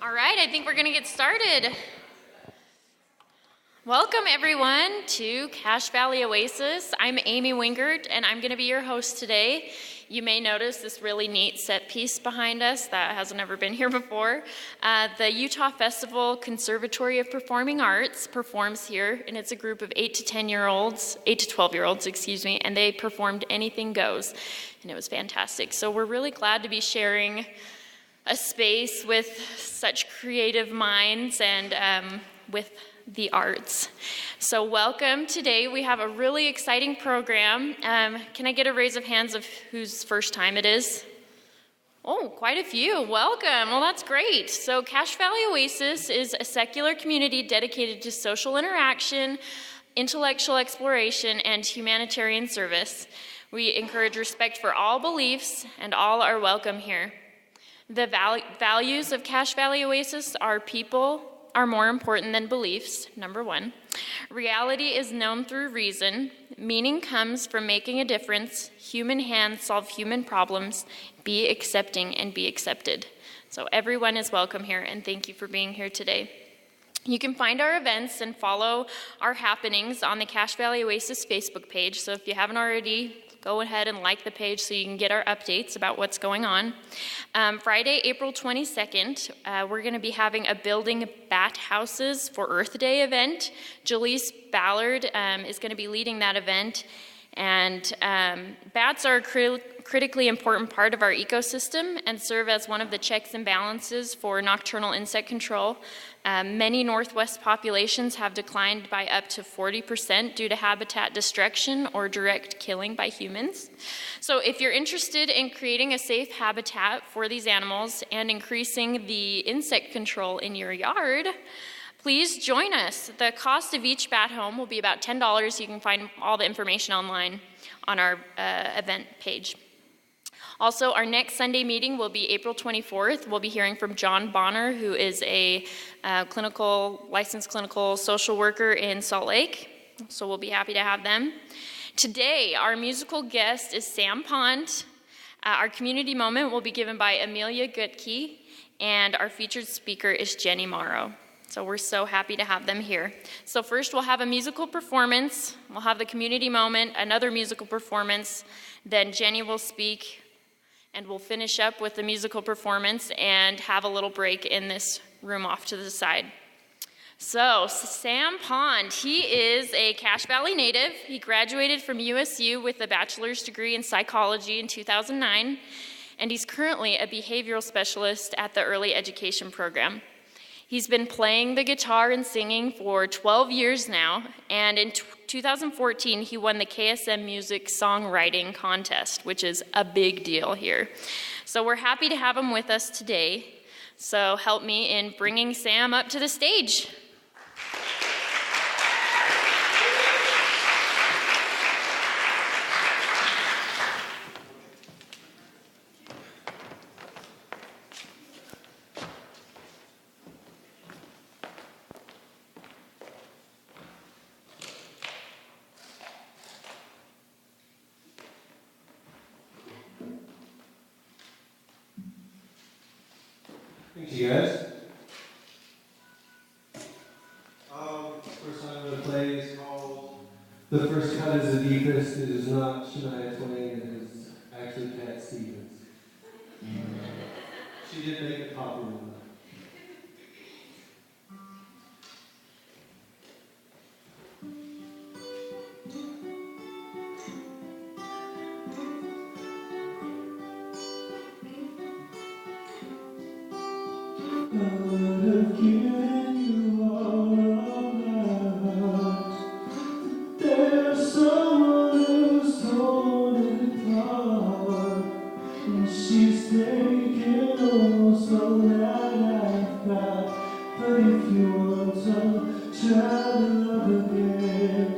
All right, I think we're going to get started. Welcome, everyone, to Cache Valley Oasis. I'm Amy Wingert, and I'm going to be your host today. You may notice this really neat set piece behind us that hasn't ever been here before. The Utah Festival Conservatory of Performing Arts performs here, and it's a group of 8 to 12-year-olds, and they performed Anything Goes, and it was fantastic. So we're really glad to be sharing a space with such creative minds and with the arts. So welcome. Today we have a really exciting program. Can I get a raise of hands of whose first time it is? Oh, quite a few. Welcome. Well, that's great. So Cache Valley Oasis is a secular community dedicated to social interaction, intellectual exploration, and humanitarian service. We encourage respect for all beliefs, and all are welcome here. The values of Cache Valley Oasis are people are more important than beliefs, number one. Reality is known through reason. Meaning comes from making a difference. Human hands solve human problems. Be accepting and be accepted. So everyone is welcome here, and thank you for being here today. You can find our events and follow our happenings on the Cache Valley Oasis Facebook page. So if you haven't already, go ahead and like the page so you can get our updates about what's going on. Friday, April 22nd, we're going to be having a Building Bat Houses for Earth Day event. Jaleese Ballard is going to be leading that event. And bats are a critically important part of our ecosystem and serve as one of the checks and balances for nocturnal insect control. Many Northwest populations have declined by up to 40% due to habitat destruction or direct killing by humans. So if you're interested in creating a safe habitat for these animals and increasing the insect control in your yard, please join us. The cost of each bat home will be about $10. You can find all the information online on our event page. Also, our next Sunday meeting will be April 24th. We'll be hearing from John Bonner, who is a licensed clinical social worker in Salt Lake. So we'll be happy to have them. Today, our musical guest is Sam Pond. Our community moment will be given by Amelia Gutke, and our featured speaker is Jenny Morrow. So we're so happy to have them here. So first we'll have a musical performance. We'll have the community moment, another musical performance. Then Jenny will speak, and we'll finish up with the musical performance and have a little break in this room off to the side. So Sam Pond, he is a Cache Valley native. He graduated from USU with a bachelor's degree in psychology in 2009, and he's currently a behavioral specialist at the early education program. He's been playing the guitar and singing for 12 years now, and in 2014, he won the KSM Music Songwriting Contest, which is a big deal here. So we're happy to have him with us today. So help me in bringing Sam up to the stage. Thanks, you guys. First song I'm going to play is called The First Cut is the Deepest. It is not Shania Twain, it is actually Cat Stevens. She did make it popular. I would have given you all of my heart. There's someone who's torn it apart, and she's taking almost all that I've got. But if you want to try to love again,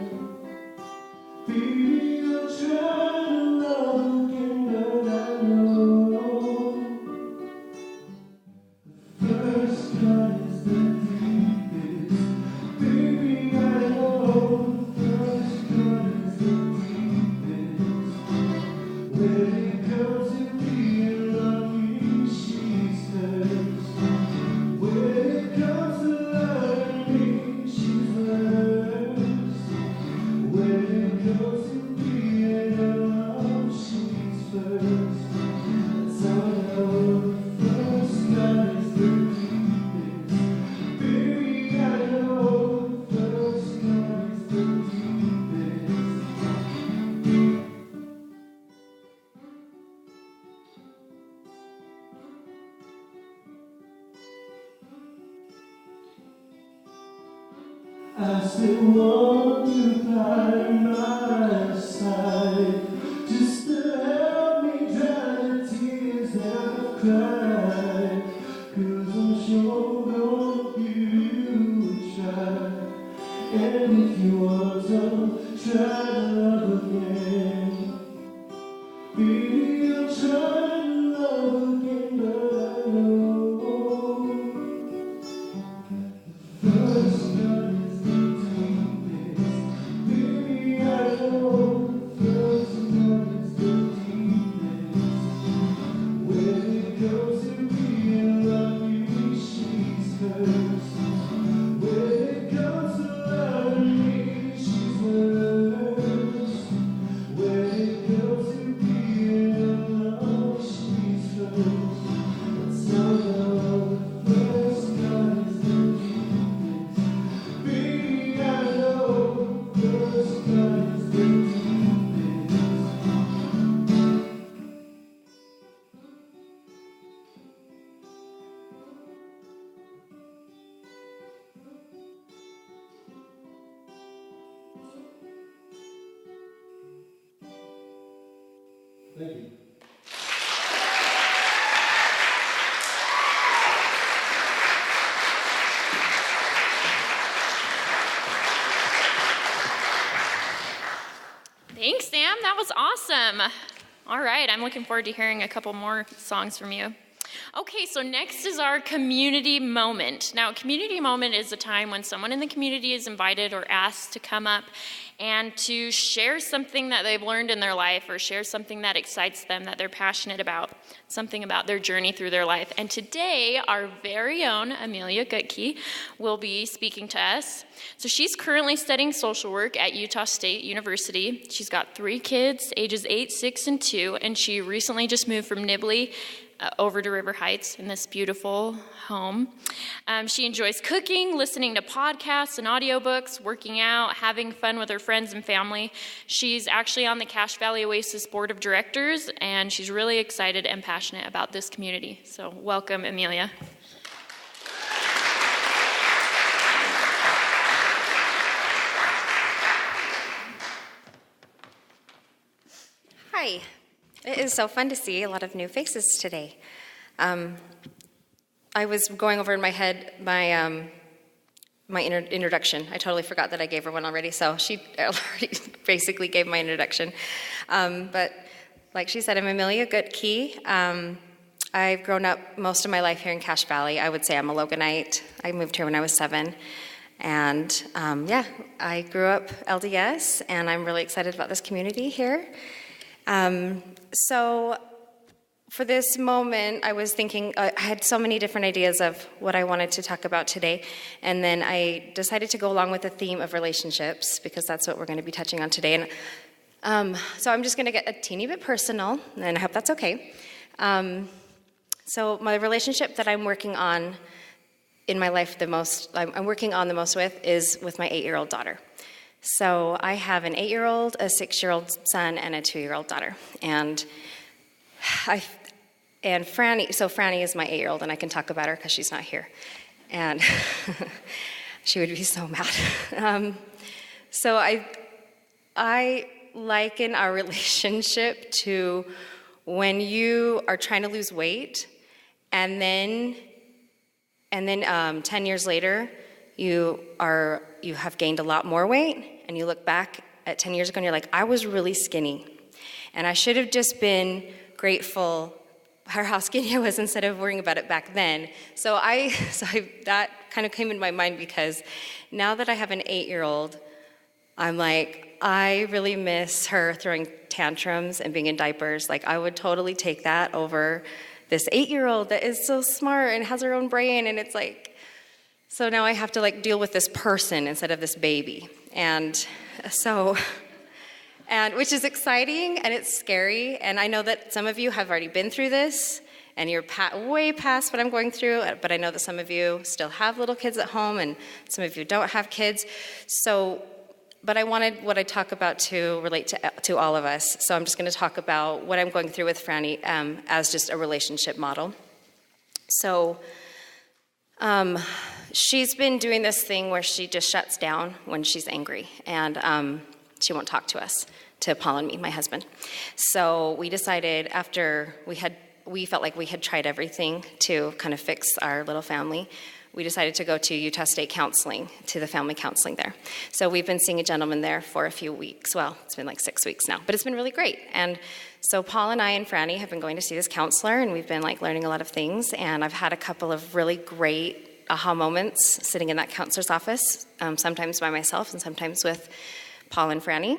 baby, I'll try to love again, but I know first cut is the deepest. Baby, I know first cut is the deepest. When it comes to being lucky, she says, when I still want you by my side, just to help me dry the tears that I've cried. 'Cause I'm sure you would try. And if you want to try to love again, baby, I'll try to love again, but I know first love is the deepest. Baby, I know first love is the deepest. When it comes to being loved, she's first. When it comes to loving me, she's first. When it comes to being loved, she's first. That's how love first love is the deepest. Baby, I know first love is the deepest. Thank you. Thanks, Sam. That was awesome. All right, I'm looking forward to hearing a couple more songs from you. Okay, so next is our community moment. Now, community moment is a time when someone in the community is invited or asked to come up and to share something that they've learned in their life or share something that excites them, that they're passionate about, something about their journey through their life. And today, our very own Amelia Gutke will be speaking to us. So she's currently studying social work at Utah State University. She's got 3 kids, ages 8, 6, and 2, and she recently just moved from Nibley over to River Heights in this beautiful home. She enjoys cooking, listening to podcasts and audiobooks, working out, having fun with her friends and family. She's actually on the Cache Valley Oasis Board of Directors, and she's really excited and passionate about this community. So welcome, Amelia. Hi. It is so fun to see a lot of new faces today. I was going over in my head my introduction. I totally forgot that I gave her one already, so she already basically gave my introduction. But like she said, I'm Amelia Gutke. I've grown up most of my life here in Cache Valley. I would say I'm a Loganite. I moved here when I was 7. And I grew up LDS, and I'm really excited about this community here. So for this moment, I was thinking, I had so many different ideas of what I wanted to talk about today, and then I decided to go along with the theme of relationships, because that's what we're going to be touching on today. And so I'm just going to get a teeny bit personal, and I hope that's okay. So my relationship that I'm working on in my life I'm working on the most with is with my 8-year-old daughter. So I have an 8-year-old, a 6-year-old son, and a 2-year-old daughter. And Franny is my 8-year-old, and I can talk about her because she's not here. And she would be so mad. So I liken our relationship to when you are trying to lose weight, and then 10 years later, you have gained a lot more weight, and you look back at 10 years ago and you're like, I was really skinny, and I should have just been grateful for how skinny I was instead of worrying about it back then. So that kind of came in my mind, because now that I have an 8-year-old, I'm like, I really miss her throwing tantrums and being in diapers. Like, I would totally take that over this 8-year-old that is so smart and has her own brain, and it's like, so now I have to deal with this person instead of this baby. And which is exciting, and it's scary. And I know that some of you have already been through this, and you're way past what I'm going through. But I know that some of you still have little kids at home, and some of you don't have kids. But I wanted what I talk about to relate to all of us. So I'm just going to talk about what I'm going through with Franny as just a relationship model. So, she's been doing this thing where she just shuts down when she's angry, and she won't talk to us, to Paul and me, my husband. So we decided after we felt like we had tried everything to kind of fix our little family, we decided to go to Utah State Counseling, to the family counseling there. So we've been seeing a gentleman there for a few weeks. Well, it's been like 6 weeks now, but it's been really great. And so Paul and I and Franny have been going to see this counselor, and we've been like learning a lot of things. And I've had a couple of really great aha moments sitting in that counselor's office, sometimes by myself and sometimes with Paul and Franny.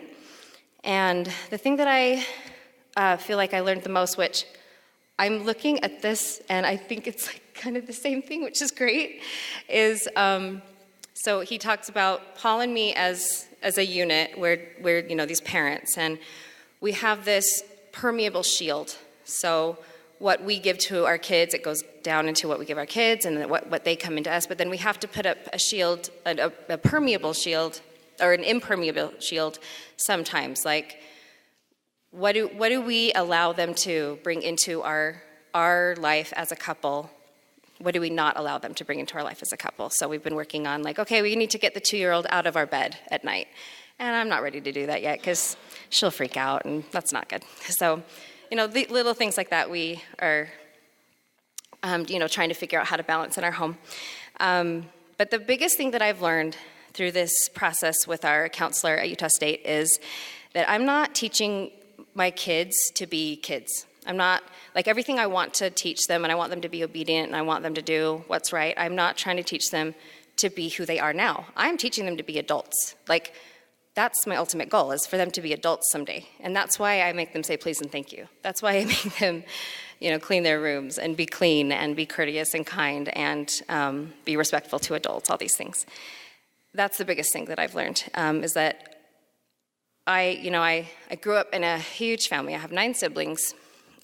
And the thing that I feel like I learned the most, which I'm looking at this, and I think it's like kind of the same thing, which is great, is so he talks about Paul and me as a unit. We're these parents, and we have this permeable shield. So what we give to our kids, it goes down into what we give our kids, and what they come into us. But then we have to put up a shield, a permeable shield, or an impermeable shield sometimes. Like, what do we allow them to bring into our life as a couple? What do we not allow them to bring into our life as a couple? So we've been working on, like, okay, we need to get the 2-year-old out of our bed at night. And I'm not ready to do that yet because she'll freak out, and that's not good. So, the little things like that we are, trying to figure out how to balance in our home. But the biggest thing that I've learned through this process with our counselor at Utah State is that I'm not teaching my kids to be kids. I'm not, like, everything I want to teach them, and I want them to be obedient, and I want them to do what's right. I'm not trying to teach them to be who they are now. I'm teaching them to be adults. Like, that's my ultimate goal, is for them to be adults someday. And that's why I make them say please and thank you. That's why I make them, clean their rooms and be clean and be courteous and kind and be respectful to adults, all these things. That's the biggest thing that I've learned, is that I grew up in a huge family. I have 9 siblings,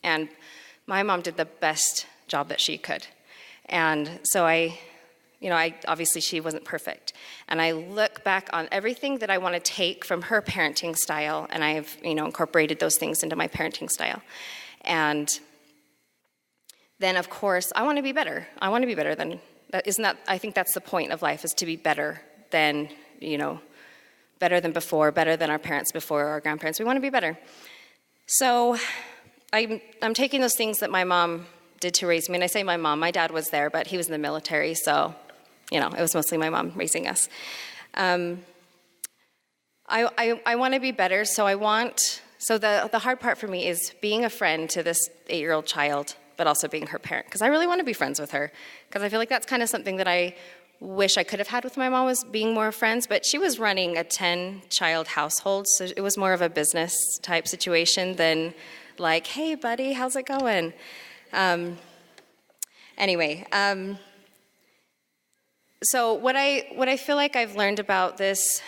and my mom did the best job that she could. And so I obviously she wasn't perfect. And I look back on everything that I want to take from her parenting style, and I've, incorporated those things into my parenting style. And then, of course, I want to be better. I want to be better than that. I think that's the point of life, is to be better than, better than before, better than our parents before, or our grandparents. We want to be better. So I'm taking those things that my mom did to raise me. And I say my mom, my dad was there, but he was in the military, so, it was mostly my mom raising us. I want to be better, so the hard part for me is being a friend to this 8-year-old child, but also being her parent, because I really want to be friends with her, because I feel like that's kind of something that I wish I could have had with my mom, was being more friends. But she was running a 10-child household, so it was more of a business type situation than like, hey buddy, how's it going? So what I feel like I've learned about this,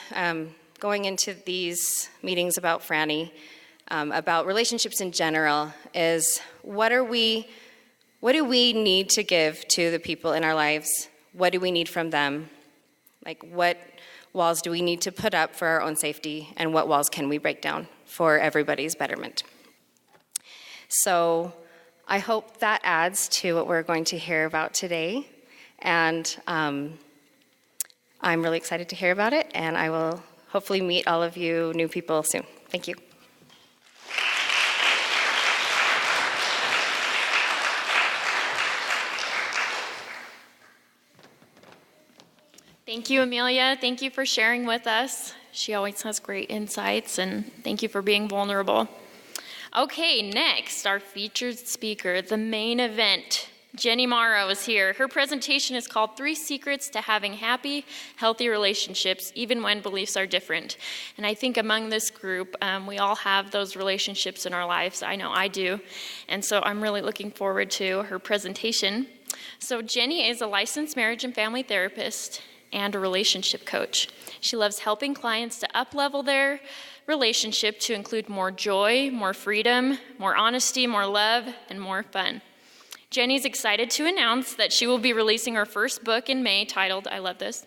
going into these meetings about Franny, about relationships in general, is what do we need to give to the people in our lives? What do we need from them? Like, what walls do we need to put up for our own safety, and what walls can we break down for everybody's betterment? So I hope that adds to what we're going to hear about today. And I'm really excited to hear about it, and I will hopefully meet all of you new people soon. Thank you. Thank you, Amelia. Thank you for sharing with us. She always has great insights, and thank you for being vulnerable. Okay, next, our featured speaker, the main event. Jenny Morrow is here. Her presentation is called 3 Secrets to Having Happy, Healthy Relationships, Even When Beliefs Are Different. And I think among this group, we all have those relationships in our lives. I know I do. And so I'm really looking forward to her presentation. So Jenny is a licensed marriage and family therapist and a relationship coach. She loves helping clients to up-level their relationship to include more joy, more freedom, more honesty, more love, and more fun. Jenny's excited to announce that she will be releasing her first book in May titled, I love this,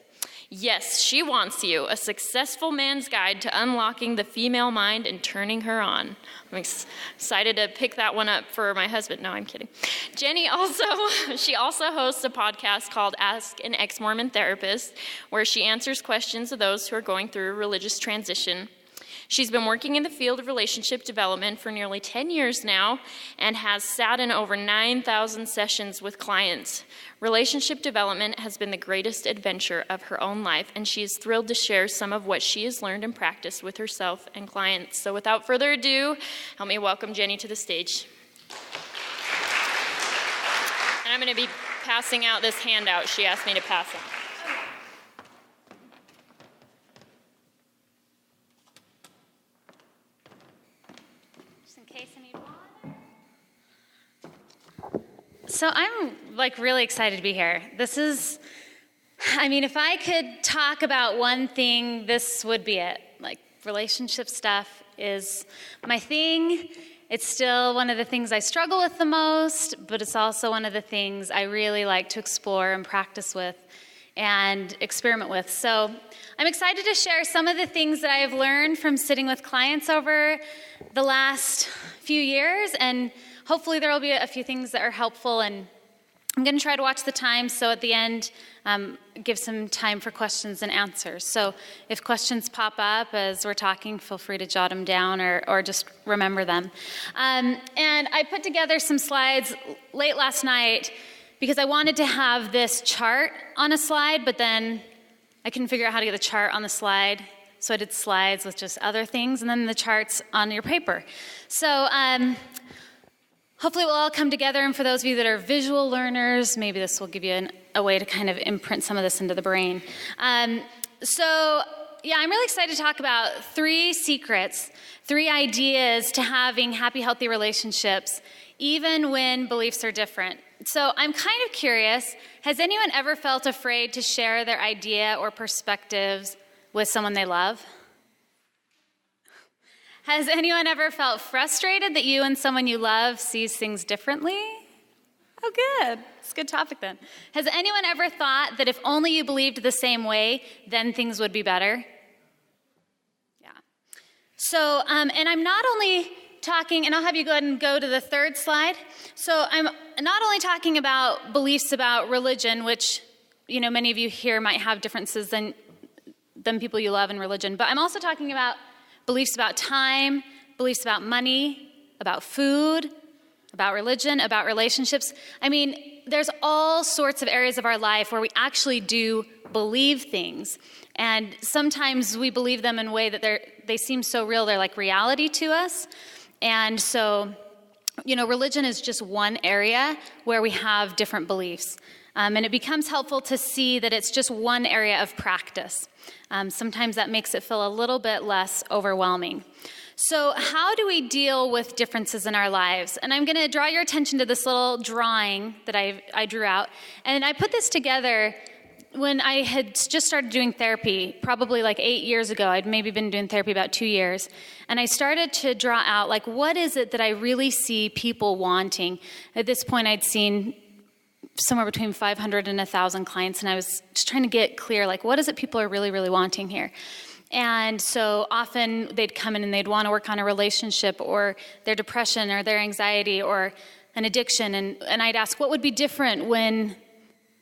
Yes, she wants you, a successful man's guide to unlocking the female mind and turning her on. I'm excited to pick that one up for my husband. No, I'm kidding. Jenny also hosts a podcast called Ask an Ex-Mormon Therapist, where she answers questions of those who are going through a religious transition. She's been working in the field of relationship development for nearly 10 years now and has sat in over 9,000 sessions with clients. Relationship development has been the greatest adventure of her own life, and she is thrilled to share some of what she has learned and practiced with herself and clients. So without further ado, help me welcome Jenny to the stage. And I'm going to be passing out this handout she asked me to pass out. So I'm really excited to be here. If I could talk about one thing, this would be it. Relationship stuff is my thing. It's still one of the things I struggle with the most, but it's also one of the things I really like to explore and practice with and experiment with. So I'm excited to share some of the things that I have learned from sitting with clients over the last few years, and hopefully there will be a few things that are helpful, and I'm going to try to watch the time, so at the end, give some time for questions and answers. So if questions pop up as we're talking, feel free to jot them down or just remember them. And I put together some slides late last night because I wanted to have this chart on a slide, but then I couldn't figure out how to get the chart on the slide. So I did slides with just other things, and then the charts on your paper. So hopefully we'll all come together, and for those of you that are visual learners, maybe this will give you a way to kind of imprint some of this into the brain. I'm really excited to talk about 3 secrets, 3 ideas to having happy, healthy relationships, even when beliefs are different. So I'm kind of curious, has anyone ever felt afraid to share their idea or perspectives with someone they love? Has anyone ever felt frustrated that you and someone you love sees things differently? Oh, good. It's a good topic then. Has anyone ever thought that if only you believed the same way, then things would be better? Yeah. So, and I'm not only talking, and I'll have you go ahead and go to the 3rd slide. So I'm not only talking about beliefs about religion, which, many of you here might have differences than people you love in religion, but I'm also talking about beliefs about time, beliefs about money, about food, about religion, about relationships. There's all sorts of areas of our life where we actually do believe things. And sometimes we believe them in a way that they seem so real, they're like reality to us. And so, religion is just one area where we have different beliefs. And it becomes helpful to see that it's just one area of practice. Sometimes that makes it feel a little bit less overwhelming. So how do we deal with differences in our lives? And I'm going to draw your attention to this little drawing that I drew out. And I put this together when I had just started doing therapy, probably 8 years ago. I'd maybe been doing therapy about 2 years. And I started to draw out, what is it that I really see people wanting? At this point, I'd seen somewhere between 500 and 1,000 clients, and I was just trying to get clear, what is it people are really, really wanting here? And so often they'd come in and they'd want to work on a relationship or their depression or their anxiety or an addiction. And I'd ask, what would be different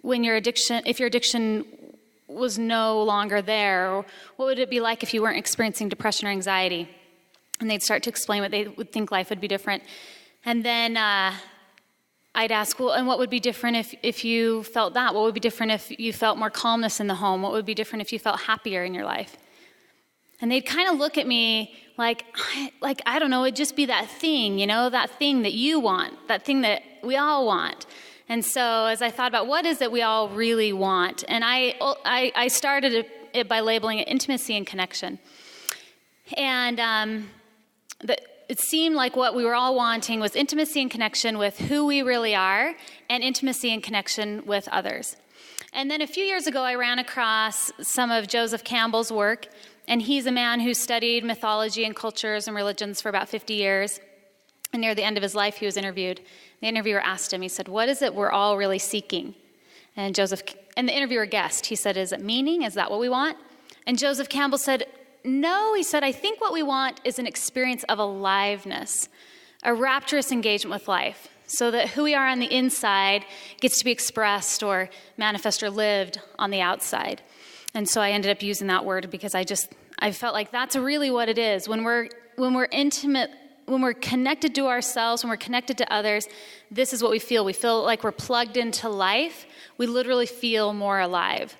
if your addiction was no longer there? Or what would it be like if you weren't experiencing depression or anxiety? And they'd start to explain what they would think life would be different. And then I'd ask, well, and what would be different if you felt that? What would be different if you felt more calmness in the home? What would be different if you felt happier in your life? And they'd kind of look at me like, I don't know, it'd just be that thing, that thing that you want, that thing that we all want. And so as I thought about what is it we all really want, and I started it by labeling it intimacy and connection. And it seemed like what we were all wanting was intimacy and connection with who we really are and intimacy and connection with others. And then a few years ago, I ran across some of Joseph Campbell's work, and he's a man who studied mythology and cultures and religions for about 50 years. And near the end of his life, he was interviewed. The interviewer asked him, he said, what is it we're all really seeking? And the interviewer guessed. He said, is it meaning? Is that what we want? And Joseph Campbell said, no. He said, I think what we want is an experience of aliveness, a rapturous engagement with life, so that who we are on the inside gets to be expressed or manifest or lived on the outside. And so I ended up using that word because I felt like that's really what it is. When we're intimate, when we're connected to ourselves, when we're connected to others, this is what we feel. We feel like we're plugged into life. We literally feel more alive.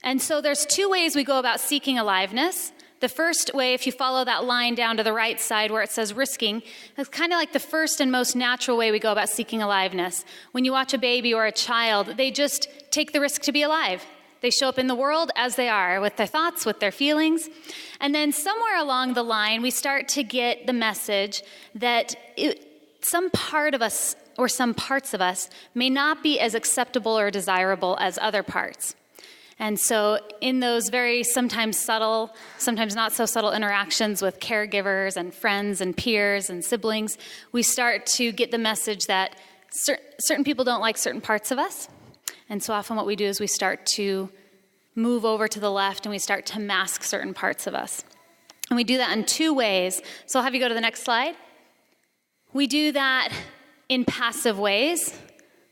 And so there's two ways we go about seeking aliveness. The first way, if you follow that line down to the right side where it says risking, that's kind of like the first and most natural way we go about seeking aliveness. When you watch a baby or a child, they just take the risk to be alive. They show up in the world as they are, with their thoughts, with their feelings. And then somewhere along the line, we start to get the message that some part of us or some parts of us may not be as acceptable or desirable as other parts. And so in those very sometimes subtle, sometimes not so subtle interactions with caregivers and friends and peers and siblings, we start to get the message that certain people don't like certain parts of us. And so often what we do is we start to move over to the left and we start to mask certain parts of us. And we do that in two ways. So I'll have you go to the next slide. We do that in passive ways.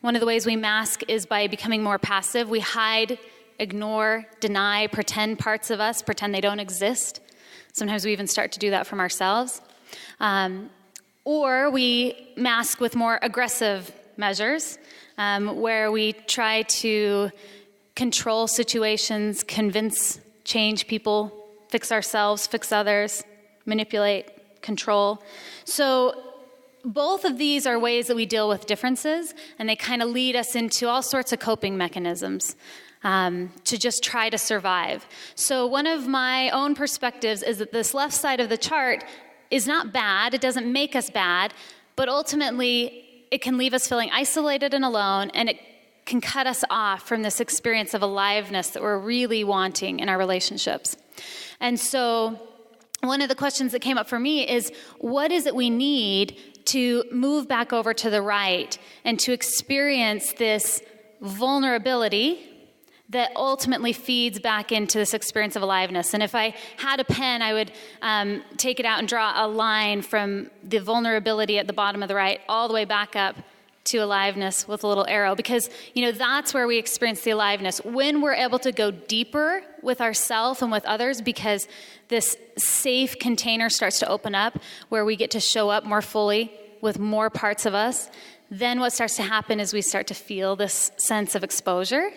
One of the ways we mask is by becoming more passive. We hide, ignore, deny, pretend parts of us, pretend they don't exist. Sometimes we even start to do that from ourselves. Or we mask with more aggressive measures, where we try to control situations, convince, change people, fix ourselves, fix others, manipulate, control. So both of these are ways that we deal with differences, and they kind of lead us into all sorts of coping mechanisms to just try to survive. So one of my own perspectives is that this left side of the chart is not bad. It doesn't make us bad, but ultimately it can leave us feeling isolated and alone, and it can cut us off from this experience of aliveness that we're really wanting in our relationships. And so one of the questions that came up for me is, what is it we need to move back over to the right and to experience this vulnerability that ultimately feeds back into this experience of aliveness? And if I had a pen, I would take it out and draw a line from the vulnerability at the bottom of the right all the way back up to aliveness with a little arrow, because that's where we experience the aliveness, when we're able to go deeper with ourselves and with others, because this safe container starts to open up where we get to show up more fully with more parts of us. Then what starts to happen is we start to feel this sense of exposure.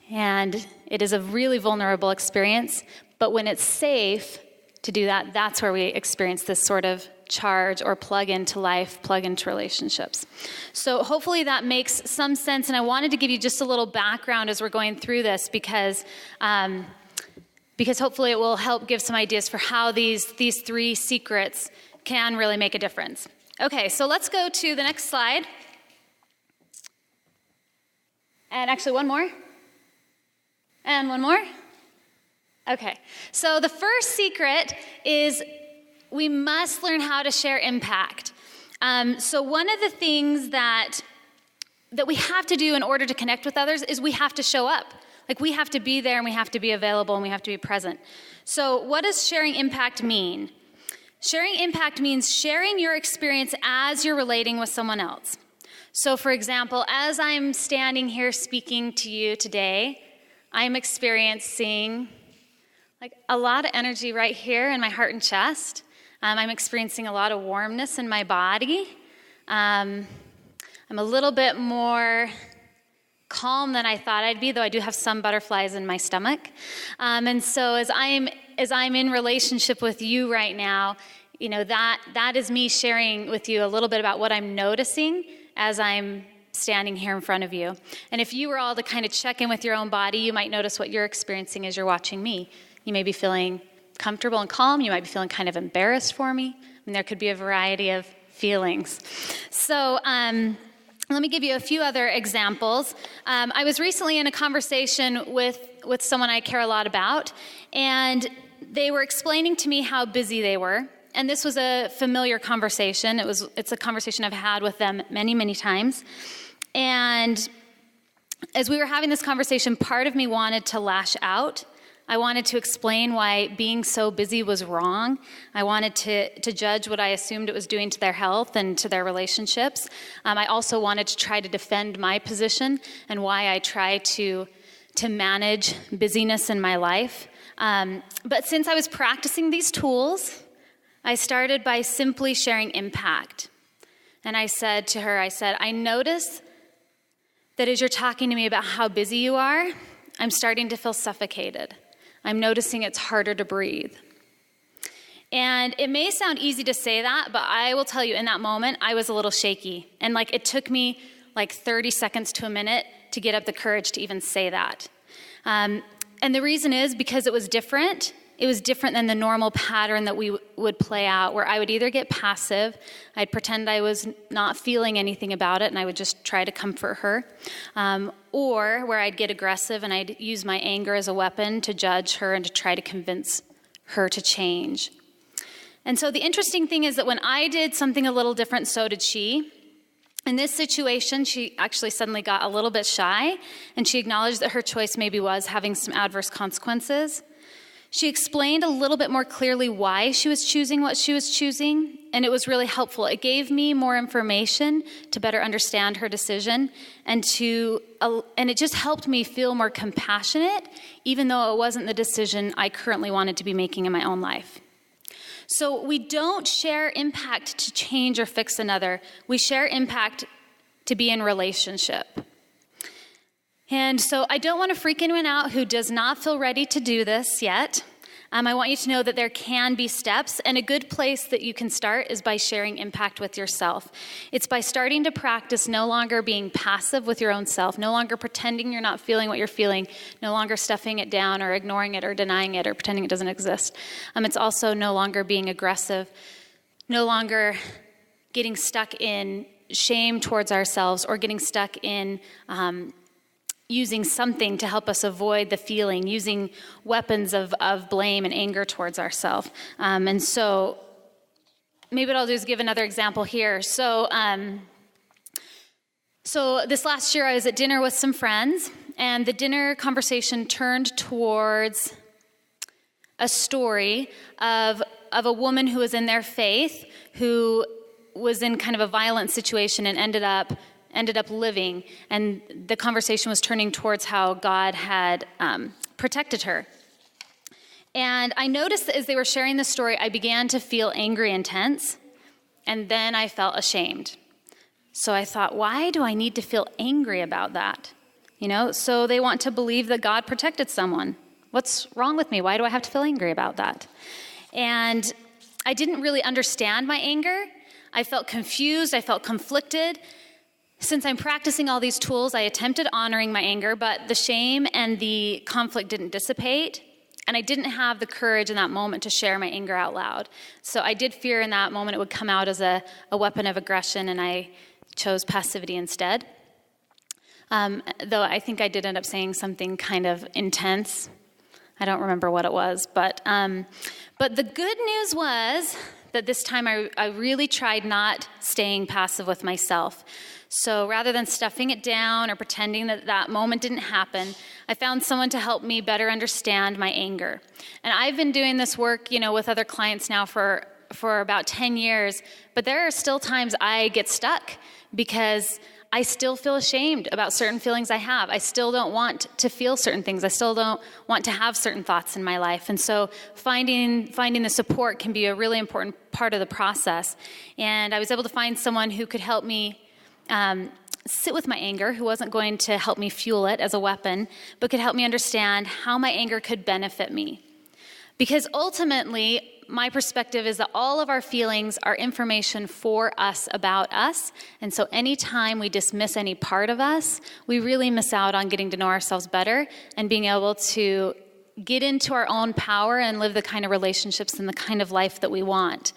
And it is a really vulnerable experience, but when it's safe to do that, that's where we experience this sort of charge or plug into life, plug into relationships. So hopefully that makes some sense, and I wanted to give you just a little background as we're going through this, because hopefully it will help give some ideas for how these three secrets can really make a difference. Okay, so let's go to the next slide. And actually one more. And one more. Okay, so the first secret is we must learn how to share impact. So one of the things that we have to do in order to connect with others is we have to show up. Like, we have to be there, and we have to be available, and we have to be present. So what does sharing impact mean? Sharing impact means sharing your experience as you're relating with someone else. So for example, as I'm standing here speaking to you today, I'm experiencing a lot of energy right here in my heart and chest. I'm experiencing a lot of warmness in my body. I'm a little bit more calm than I thought I'd be, though I do have some butterflies in my stomach. And so as I'm in relationship with you right now, that is me sharing with you a little bit about what I'm noticing as I'm standing here in front of you. And if you were all to kind of check in with your own body, you might notice what you're experiencing as you're watching me. You may be feeling comfortable and calm. You might be feeling kind of embarrassed for me. There could be a variety of feelings. So let me give you a few other examples. I was recently in a conversation with someone I care a lot about, and they were explaining to me how busy they were. And this was a familiar conversation. It's a conversation I've had with them many, many times. And as we were having this conversation, part of me wanted to lash out. I wanted to explain why being so busy was wrong. I wanted to judge what I assumed it was doing to their health and to their relationships. I also wanted to try to defend my position and why I try to manage busyness in my life. But since I was practicing these tools, I started by simply sharing impact. And I said to her, I notice that as you're talking to me about how busy you are, I'm starting to feel suffocated. I'm noticing it's harder to breathe. And it may sound easy to say that, but I will tell you in that moment, I was a little shaky. And it took me 30 seconds to a minute to get up the courage to even say that. And the reason is because it was different. It was different than the normal pattern that we would play out, where I would either get passive, I'd pretend I was not feeling anything about it, and I would just try to comfort her, or where I'd get aggressive and I'd use my anger as a weapon to judge her and to try to convince her to change. And so the interesting thing is that when I did something a little different, so did she. In this situation, she actually suddenly got a little bit shy, and she acknowledged that her choice maybe was having some adverse consequences. She explained a little bit more clearly why she was choosing what she was choosing, and it was really helpful. It gave me more information to better understand her decision, and it just helped me feel more compassionate, even though it wasn't the decision I currently wanted to be making in my own life. So we don't share impact to change or fix another. We share impact to be in relationship. And so I don't want to freak anyone out who does not feel ready to do this yet. I want you to know that there can be steps, and a good place that you can start is by sharing impact with yourself. It's by starting to practice no longer being passive with your own self, no longer pretending you're not feeling what you're feeling, no longer stuffing it down or ignoring it or denying it or pretending it doesn't exist. It's also no longer being aggressive, no longer getting stuck in shame towards ourselves or getting stuck in using something to help us avoid the feeling, using weapons of blame and anger towards ourselves. And so maybe what I'll do is give another example here. So this last year I was at dinner with some friends, and the dinner conversation turned towards a story of a woman who was in their faith, who was in kind of a violent situation and ended up living, and the conversation was turning towards how God had protected her. And I noticed that as they were sharing the story, I began to feel angry and tense, and then I felt ashamed. So I thought, why do I need to feel angry about that? So they want to believe that God protected someone. What's wrong with me? Why do I have to feel angry about that? And I didn't really understand my anger. I felt confused. I felt conflicted. Since I'm practicing all these tools, I attempted honoring my anger, but the shame and the conflict didn't dissipate, and I didn't have the courage in that moment to share my anger out loud. So I did fear in that moment it would come out as a weapon of aggression, and I chose passivity instead. Though I think I did end up saying something kind of intense. I don't remember what it was, but the good news was that this time I really tried not staying passive with myself. So rather than stuffing it down or pretending that moment didn't happen, I found someone to help me better understand my anger. And I've been doing this work, with other clients now for about 10 years, but there are still times I get stuck because I still feel ashamed about certain feelings I have. I still don't want to feel certain things. I still don't want to have certain thoughts in my life. And so finding the support can be a really important part of the process. And I was able to find someone who could help me sit with my anger, who wasn't going to help me fuel it as a weapon, but could help me understand how my anger could benefit me. Because ultimately, my perspective is that all of our feelings are information for us about us. And so anytime we dismiss any part of us, we really miss out on getting to know ourselves better and being able to get into our own power and live the kind of relationships and the kind of life that we want.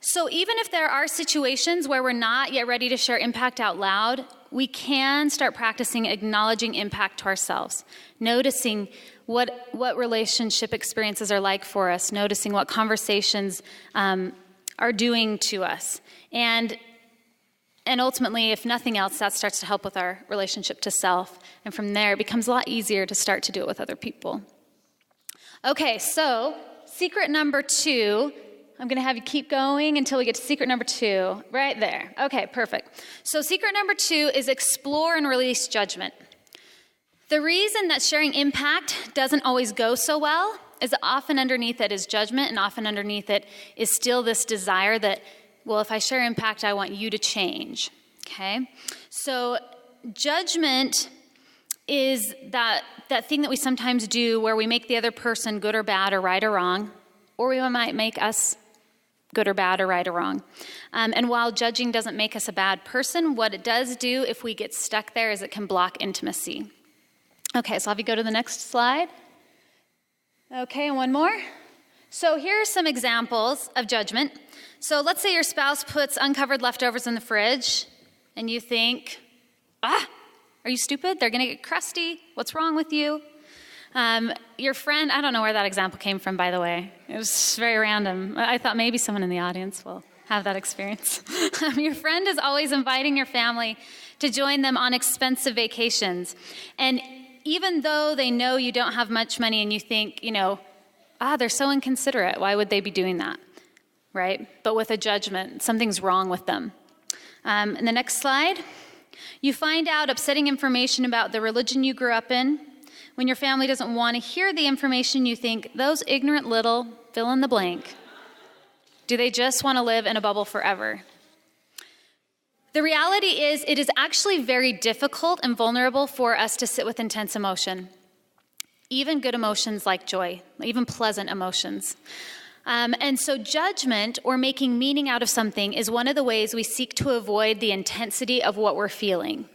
So even if there are situations where we're not yet ready to share impact out loud, we can start practicing acknowledging impact to ourselves, noticing what relationship experiences are like for us, noticing what conversations are doing to us. And And ultimately, if nothing else, that starts to help with our relationship to self. And from there, it becomes a lot easier to start to do it with other people. Okay, so secret number 2, I'm going to have you keep going until we get to secret number 2, right there. Okay, perfect. So secret number 2 is explore and release judgment. The reason that sharing impact doesn't always go so well is that often underneath it is judgment, and often underneath it is still this desire that, well, if I share impact, I want you to change, okay? So judgment is that thing that we sometimes do where we make the other person good or bad or right or wrong, or we might make us good or bad or right or wrong. And while judging doesn't make us a bad person, what it does do if we get stuck there is it can block intimacy. Okay, so I'll have you go to the next slide. Okay, and one more. So here are some examples of judgment. So let's say your spouse puts uncovered leftovers in the fridge, and you think, are you stupid? They're going to get crusty. What's wrong with you? Your friend, I don't know where that example came from, by the way. It was very random. I thought maybe someone in the audience will have that experience. Your friend is always inviting your family to join them on expensive vacations. And even though they know you don't have much money and you think, they're so inconsiderate. Why would they be doing that? Right? But with a judgment, something's wrong with them. In the next slide, you find out upsetting information about the religion you grew up in. When your family doesn't want to hear the information, you think, those ignorant little fill in the blank. Do they just want to live in a bubble forever? The reality is, it is actually very difficult and vulnerable for us to sit with intense emotion. Even good emotions like joy, even pleasant emotions. And so judgment or making meaning out of something is one of the ways we seek to avoid the intensity of what we're feeling.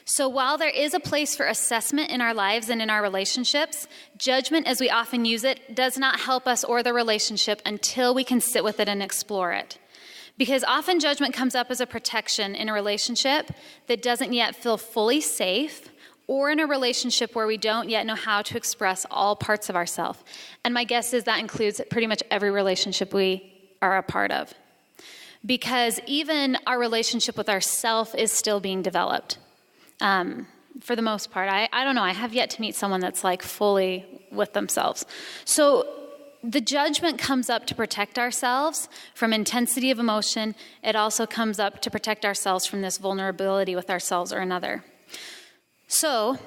So while there is a place for assessment in our lives and in our relationships, judgment, as we often use it, does not help us or the relationship until we can sit with it and explore it. Because often judgment comes up as a protection in a relationship that doesn't yet feel fully safe, or in a relationship where we don't yet know how to express all parts of ourselves. And my guess is that includes pretty much every relationship we are a part of. Because even our relationship with ourself is still being developed. For the most part, I don't know, I have yet to meet someone that's like fully with themselves. So the judgment comes up to protect ourselves from intensity of emotion. It also comes up to protect ourselves from this vulnerability with ourselves or another. So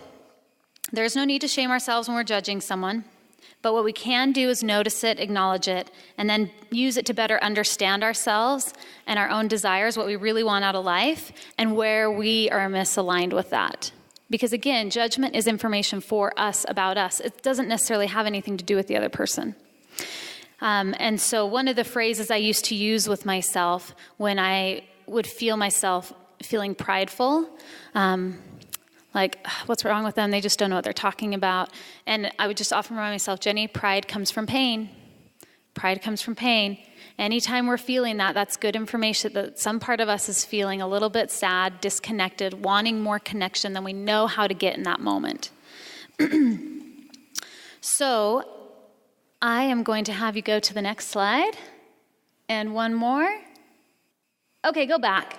there's no need to shame ourselves when we're judging someone, but what we can do is notice it, acknowledge it, and then use it to better understand ourselves and our own desires, what we really want out of life, and where we are misaligned with that. Because again, judgment is information for us, about us. It doesn't necessarily have anything to do with the other person. And so one of the phrases I used to use with myself when I would feel myself feeling prideful, like, what's wrong with them? They just don't know what they're talking about. And I would just often remind myself, Jenny, pride comes from pain. Pride comes from pain. Anytime we're feeling that, that's good information that some part of us is feeling a little bit sad, disconnected, wanting more connection than we know how to get in that moment. So I am going to have you go to the next slide. And one more. Okay, go back.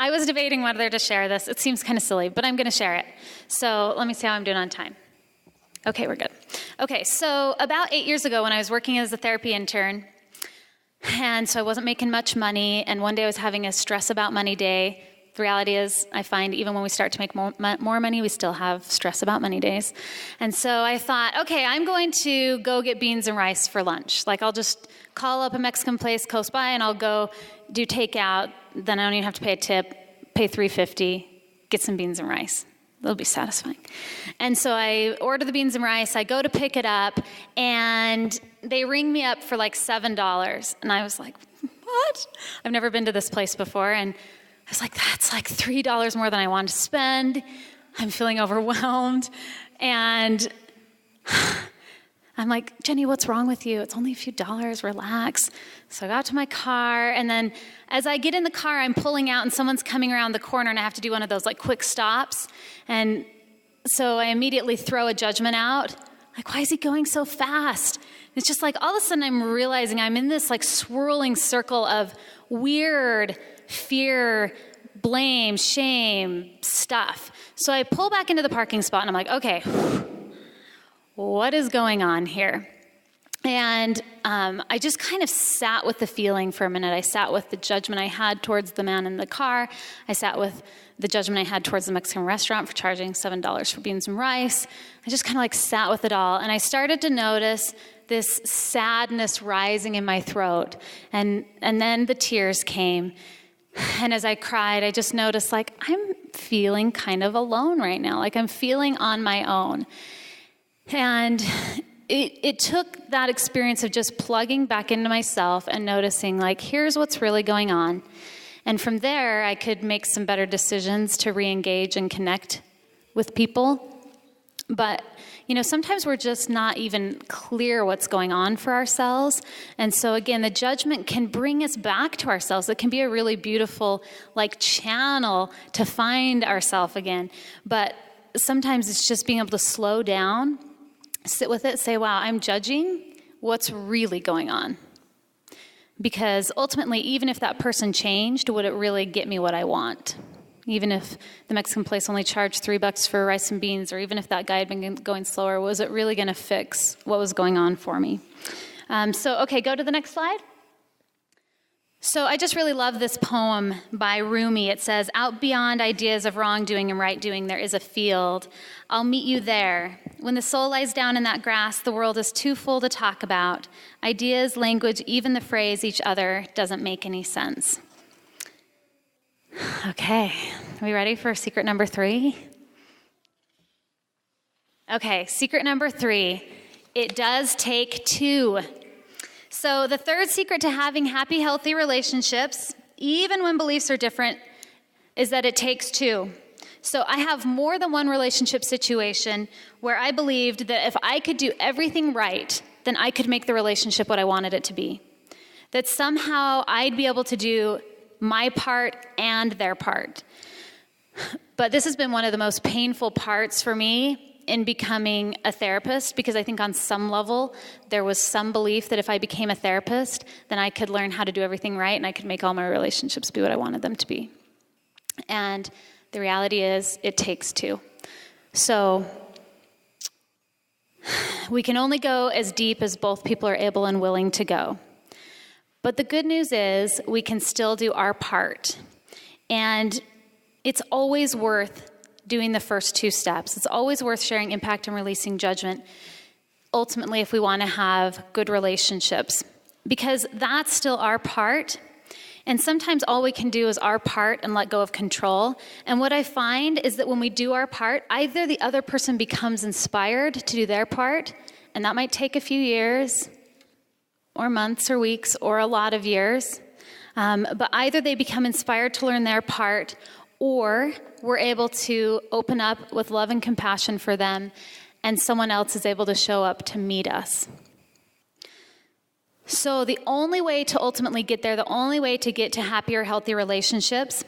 I was debating whether to share this. It seems kind of silly, but I'm going to share it. So let me see how I'm doing on time. Okay, we're good. Okay, so about 8 years ago when I was working as a therapy intern, and so I wasn't making much money, and one day I was having a stress about money day. The reality is, I find even when we start to make more money, we still have stress about money days. And so I thought, okay, I'm going to go get beans and rice for lunch. Like, I'll just call up a Mexican place close by, and I'll go do takeout. Then I don't even have to pay a tip, pay $3.50, get some beans and rice. It'll be satisfying. And so I order the beans and rice, I go to pick it up, and they ring me up for like $7. And I was like, what? I've never been to this place before. And I was like, that's like $3 more than I wanted to spend. I'm feeling overwhelmed. And I'm like, Jenny, what's wrong with you? It's only a few dollars, relax. So I got to my car, and then as I get in the car, I'm pulling out, and someone's coming around the corner, and I have to do one of those like quick stops. And so I immediately throw a judgment out. Like, why is he going so fast? It's just like all of a sudden I'm realizing I'm in this like swirling circle of weird fear, blame, shame, stuff. So I pull back into the parking spot and I'm like, okay, what is going on here? And I just kind of sat with the feeling for a minute. I sat with the judgment I had towards the man in the car. I sat with the judgment I had towards the Mexican restaurant for charging $7 for beans and rice. I just kind of like sat with it all. And I started to notice this sadness rising in my throat. And then the tears came. And as I cried, I just noticed like, I'm feeling kind of alone right now. Like I'm feeling on my own. And it took that experience of just plugging back into myself and noticing like, here's what's really going on. And from there, I could make some better decisions to re-engage and connect with people. But, sometimes we're just not even clear what's going on for ourselves. And so again, the judgment can bring us back to ourselves. It can be a really beautiful channel to find ourselves again. But sometimes it's just being able to slow down, sit with it, say, wow, I'm judging what's really going on. Because ultimately, even if that person changed, would it really get me what I want? Even if the Mexican place only charged $3 for rice and beans, or even if that guy had been going slower, was it really going to fix what was going on for me? Okay, go to the next slide. So I just really love this poem by Rumi. It says, out beyond ideas of wrongdoing and right doing, there is a field. I'll meet you there. When the soul lies down in that grass, the world is too full to talk about. Ideas, language, even the phrase each other doesn't make any sense. Okay, are we ready for secret number 3? Okay, secret number 3. It does take 2. So the third secret to having happy, healthy relationships, even when beliefs are different, is that it takes 2. So I have more than one relationship situation where I believed that if I could do everything right, then I could make the relationship what I wanted it to be. That somehow I'd be able to do my part and their part. But this has been one of the most painful parts for me in becoming a therapist, because I think on some level there was some belief that if I became a therapist, then I could learn how to do everything right and I could make all my relationships be what I wanted them to be. And the reality is it takes 2. So we can only go as deep as both people are able and willing to go. But the good news is we can still do our part. And it's always worth doing the first 2 steps. It's always worth sharing impact and releasing judgment, ultimately, if we want to have good relationships, because that's still our part. And sometimes all we can do is our part and let go of control. And what I find is that when we do our part, either the other person becomes inspired to do their part, and that might take a few years or months or weeks or a lot of years, but either they become inspired to learn their part, or we're able to open up with love and compassion for them, and someone else is able to show up to meet us. So the only way to ultimately get there, the only way to get to happier, healthy relationships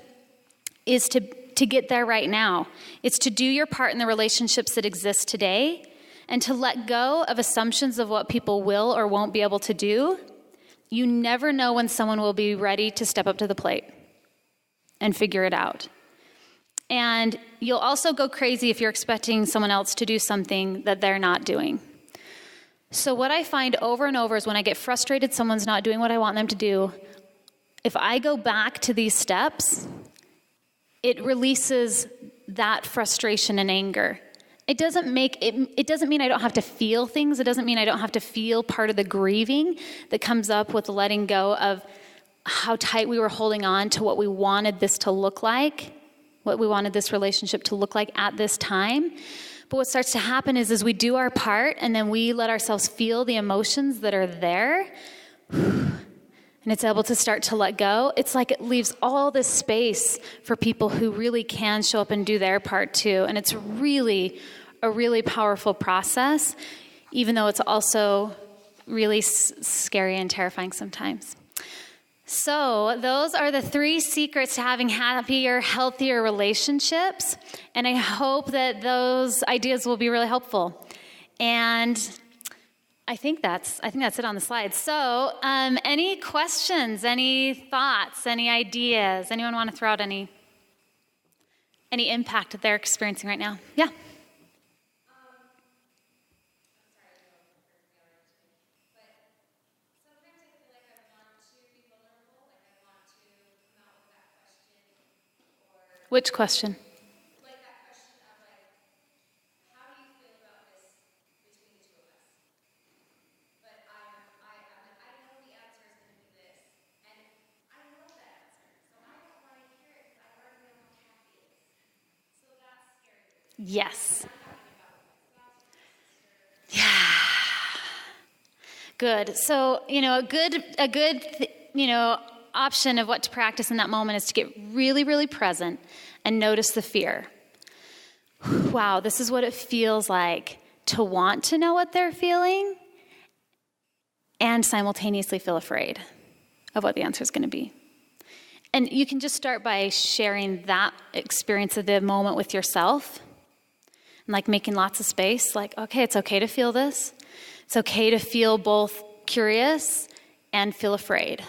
is to get there right now. It's to do your part in the relationships that exist today, and to let go of assumptions of what people will or won't be able to do. You never know when someone will be ready to step up to the plate and figure it out. And you'll also go crazy if you're expecting someone else to do something that they're not doing. So what I find over and over is when I get frustrated someone's not doing what I want them to do, if I go back to these steps, it releases that frustration and anger. It doesn't mean I don't have to feel things. It doesn't mean I don't have to feel part of the grieving that comes up with letting go of how tight we were holding on to what we wanted this to look like, what we wanted this relationship to look like at this time. But what starts to happen is we do our part, and then we let ourselves feel the emotions that are there, and it's able to start to let go. It's like it leaves all this space for people who really can show up and do their part too. And it's really a really powerful process, even though it's also really scary and terrifying sometimes. So those are the 3 secrets to having happier, healthier relationships. And I hope that those ideas will be really helpful. And I think that's it on the slide. So, any questions, any thoughts, any ideas? Anyone want to throw out any impact that they're experiencing right now? Yeah. Which question? Yes. Yeah. Good. So, a good, option of what to practice in that moment is to get really, really present and notice the fear. Wow, this is what it feels like to want to know what they're feeling and simultaneously feel afraid of what the answer is going to be. And you can just start by sharing that experience of the moment with yourself. And making lots of space, okay, it's okay to feel this. It's okay to feel both curious and feel afraid.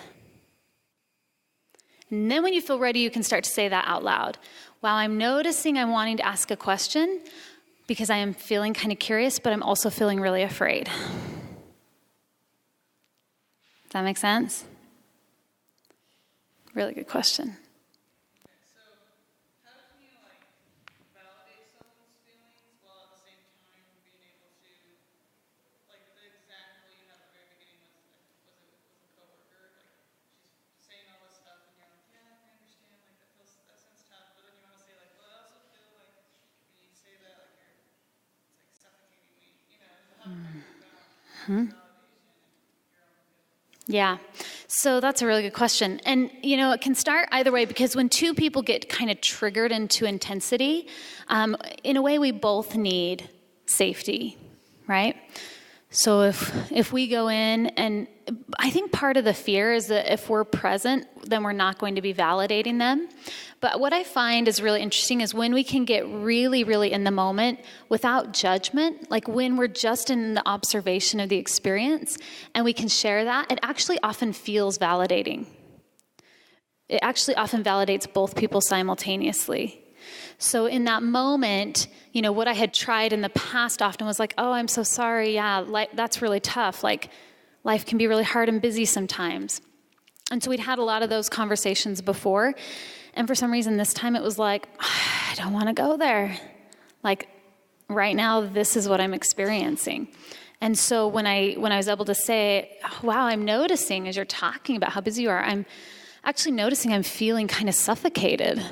And then when you feel ready, you can start to say that out loud. Wow, I'm noticing I'm wanting to ask a question because I am feeling kind of curious, but I'm also feeling really afraid. Does that make sense? Really good question. Yeah, so that's a really good question. And, it can start either way because when two people get kind of triggered into intensity, in a way we both need safety, right? So if we go in, and I think part of the fear is that if we're present, then we're not going to be validating them. But what I find is really interesting is when we can get really, really in the moment without judgment, like when we're just in the observation of the experience and we can share that, it actually often feels validating. It actually often validates both people simultaneously. So in that moment, what I had tried in the past often was oh, I'm so sorry. Yeah, that's really tough. Life can be really hard and busy sometimes. And so we'd had a lot of those conversations before. And for some reason this time it was I don't want to go there. Right now, this is what I'm experiencing. And so when I was able to say, wow, I'm noticing as you're talking about how busy you are, I'm actually noticing I'm feeling kind of suffocated.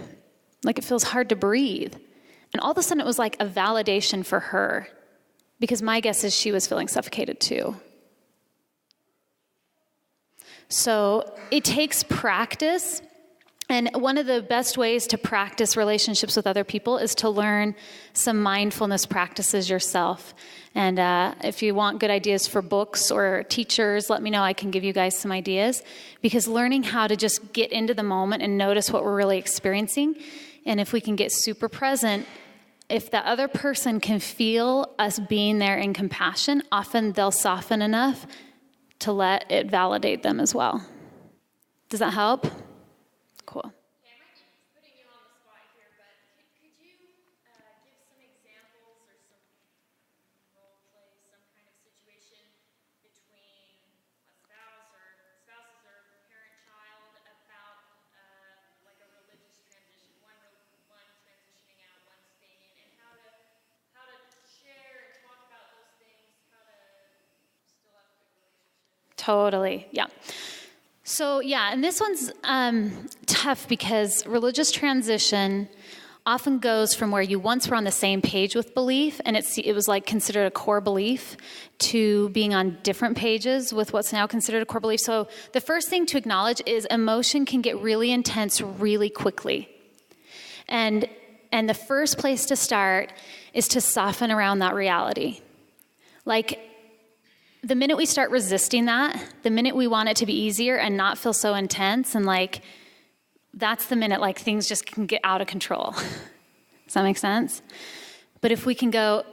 It feels hard to breathe. And all of a sudden it was a validation for her because my guess is she was feeling suffocated too. So it takes practice. And one of the best ways to practice relationships with other people is to learn some mindfulness practices yourself. And if you want good ideas for books or teachers, let me know. I can give you guys some ideas. Because learning how to just get into the moment and notice what we're really experiencing, and if we can get super present, if the other person can feel us being there in compassion, often they'll soften enough to let it validate them as well. Does that help? Cool. Yeah, I might be putting you on the spot here, but could you give some examples or some role play, some kind of situation between a spouses or parent-child about a religious transition, one transitioning out, one staying in, and how to share and talk about those things, how to still have a good relationship? Totally, yeah. So, and this one's tough because religious transition often goes from where you once were on the same page with belief, and it was considered a core belief, to being on different pages with what's now considered a core belief. So the first thing to acknowledge is emotion can get really intense really quickly. And the first place to start is to soften around that reality. The minute we start resisting that, the minute we want it to be easier and not feel so intense, and that's the minute things just can get out of control. Does that make sense? But if we can go,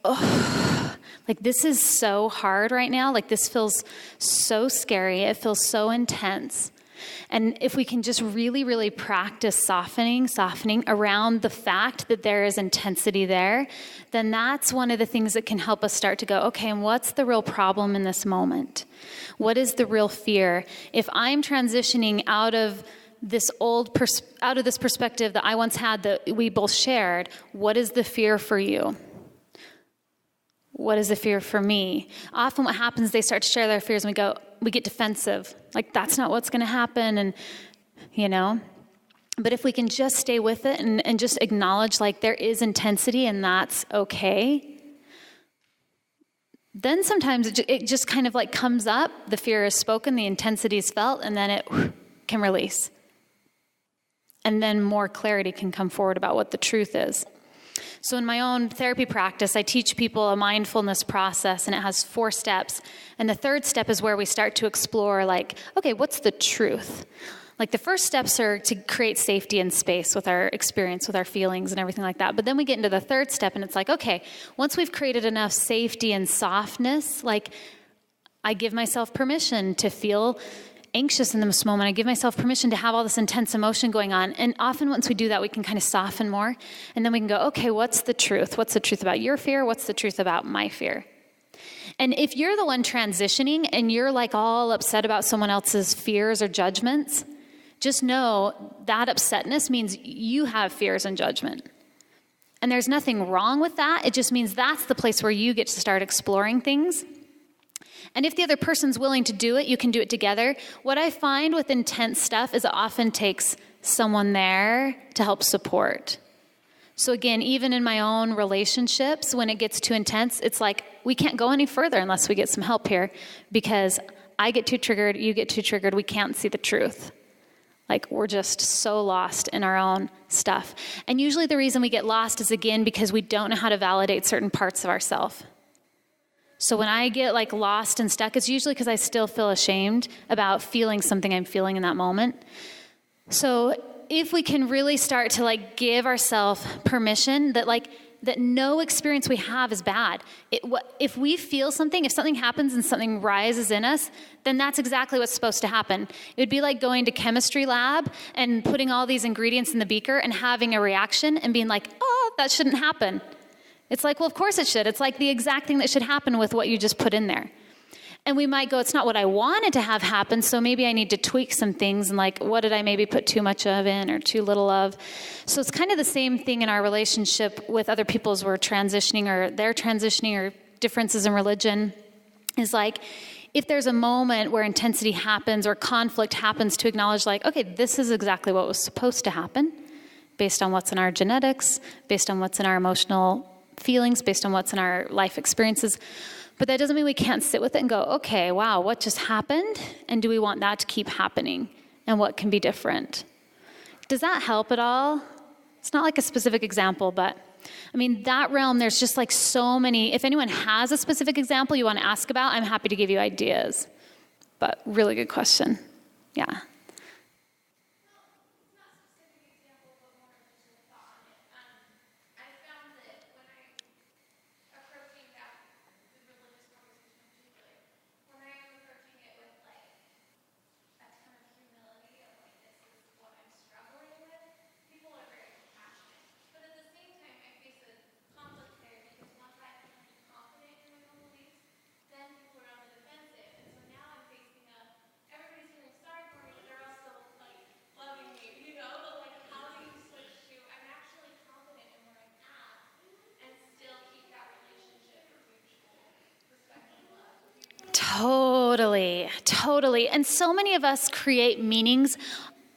oh, Like, this is so hard right now. Like, this feels so scary. It feels so intense. And if we can just really, really practice softening around the fact that there is intensity there, then that's one of the things that can help us start to go, okay, and what's the real problem in this moment? What is the real fear? If I'm transitioning out of this perspective that I once had that we both shared, what is the fear for you? What is the fear for me? Often what happens, they start to share their fears and we get defensive. Like, that's not what's going to happen. And, but if we can just stay with it and just acknowledge, like, there is intensity and that's okay, then sometimes it just kind of like comes up. The fear is spoken, the intensity is felt, and then it can release. And then more clarity can come forward about what the truth is. So in my own therapy practice, I teach people a mindfulness process, and it has 4 steps. And the third step is where we start to explore, like, okay, what's the truth? Like, the first steps are to create safety and space with our experience, with our feelings and everything like that. But then we get into the third step, and it's like, okay, once we've created enough safety and softness, like, I give myself permission to feel anxious in this moment. I give myself permission to have all this intense emotion going on. And often once we do that, we can kind of soften more. And then we can go, okay, what's the truth? What's the truth about your fear? What's the truth about my fear? And if you're the one transitioning and you're like all upset about someone else's fears or judgments, just know that upsetness means you have fears and judgment. And there's nothing wrong with that. It just means that's the place where you get to start exploring things. And if the other person's willing to do it, you can do it together. What I find with intense stuff is it often takes someone there to help support. So again, even in my own relationships, when it gets too intense, it's like we can't go any further unless we get some help here, because I get too triggered, you get too triggered, we can't see the truth. Like, we're just so lost in our own stuff. And usually the reason we get lost is, again, because we don't know how to validate certain parts of ourselves. So when I get like lost and stuck, it's usually because I still feel ashamed about feeling something I'm feeling in that moment. So if we can really start to like give ourselves permission that no experience we have is bad. If we feel something, if something happens and something rises in us, then that's exactly what's supposed to happen. It would be like going to chemistry lab and putting all these ingredients in the beaker and having a reaction and being like, oh, that shouldn't happen. It's like, well, of course it should. It's like the exact thing that should happen with what you just put in there. And we might go, it's not what I wanted to have happen, so maybe I need to tweak some things, and like, what did I maybe put too much of in or too little of? So it's kind of the same thing in our relationship with other people as we're transitioning or they're transitioning, or differences in religion, is like, if there's a moment where intensity happens or conflict happens, to acknowledge like, okay, this is exactly what was supposed to happen based on what's in our genetics, based on what's in our emotional feelings, based on what's in our life experiences. But that doesn't mean we can't sit with it and go, okay, wow, what just happened? And do we want that to keep happening? And what can be different? Does that help at all? It's not like a specific example, but I mean, that realm, there's just like so many. If anyone has a specific example you want to ask about, I'm happy to give you ideas. But really good question. Yeah. Totally. And so many of us create meanings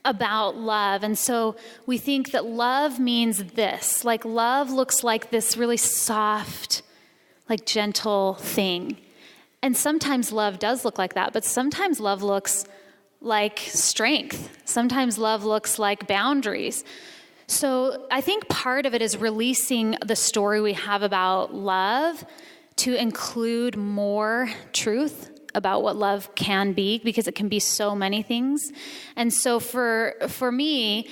about love. And so we think that love means this. Like, love looks like this really soft, like gentle thing. And sometimes love does look like that, but sometimes love looks like strength. Sometimes love looks like boundaries. So I think part of it is releasing the story we have about love to include more truth about what love can be, because it can be so many things. And so for me,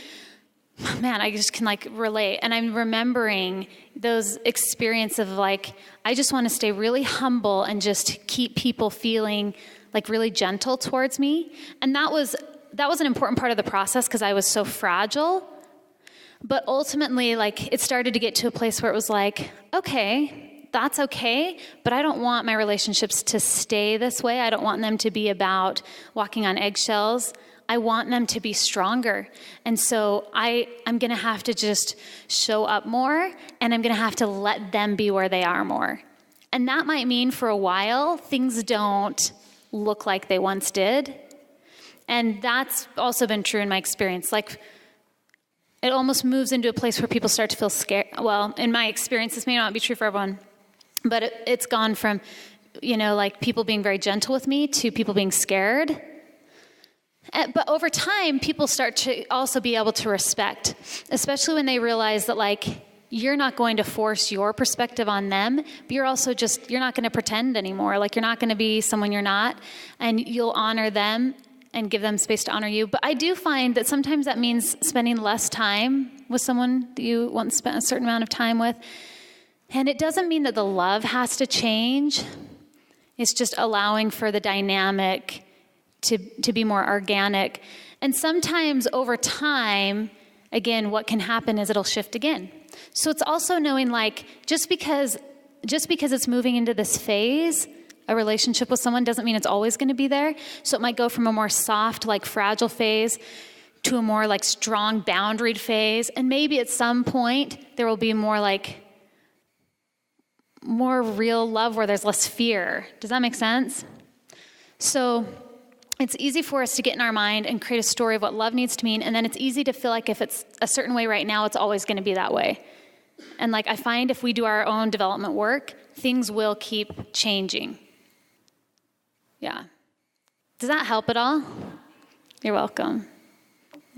man, I just can like relate. And I'm remembering those experiences of like, I just want to stay really humble and just keep people feeling like really gentle towards me. And that was an important part of the process because I was so fragile. But ultimately, like, it started to get to a place where it was like, okay, that's okay, but I don't want my relationships to stay this way. I don't want them to be about walking on eggshells. I want them to be stronger. And so I'm going to have to just show up more, and I'm going to have to let them be where they are more. And that might mean for a while, things don't look like they once did. And that's also been true in my experience. Like, it almost moves into a place where people start to feel scared. Well, in my experience, this may not be true for everyone, but it's gone from, like people being very gentle with me to people being scared. But over time, people start to also be able to respect, especially when they realize that, like, you're not going to force your perspective on them, but you're not going to pretend anymore. Like, you're not going to be someone you're not, and you'll honor them and give them space to honor you. But I do find that sometimes that means spending less time with someone that you once spent a certain amount of time with. And it doesn't mean that the love has to change. It's just allowing for the dynamic to be more organic. And sometimes over time, again, what can happen is it'll shift again. So it's also knowing, like, just because it's moving into this phase, a relationship with someone doesn't mean it's always going to be there. So it might go from a more soft, like fragile phase to a more like strong boundaried phase. And maybe at some point there will be more real love where there's less fear. Does that make sense? So it's easy for us to get in our mind and create a story of what love needs to mean. And then it's easy to feel like if it's a certain way right now, it's always going to be that way. And like, I find if we do our own development work, things will keep changing. Yeah. Does that help at all? You're welcome.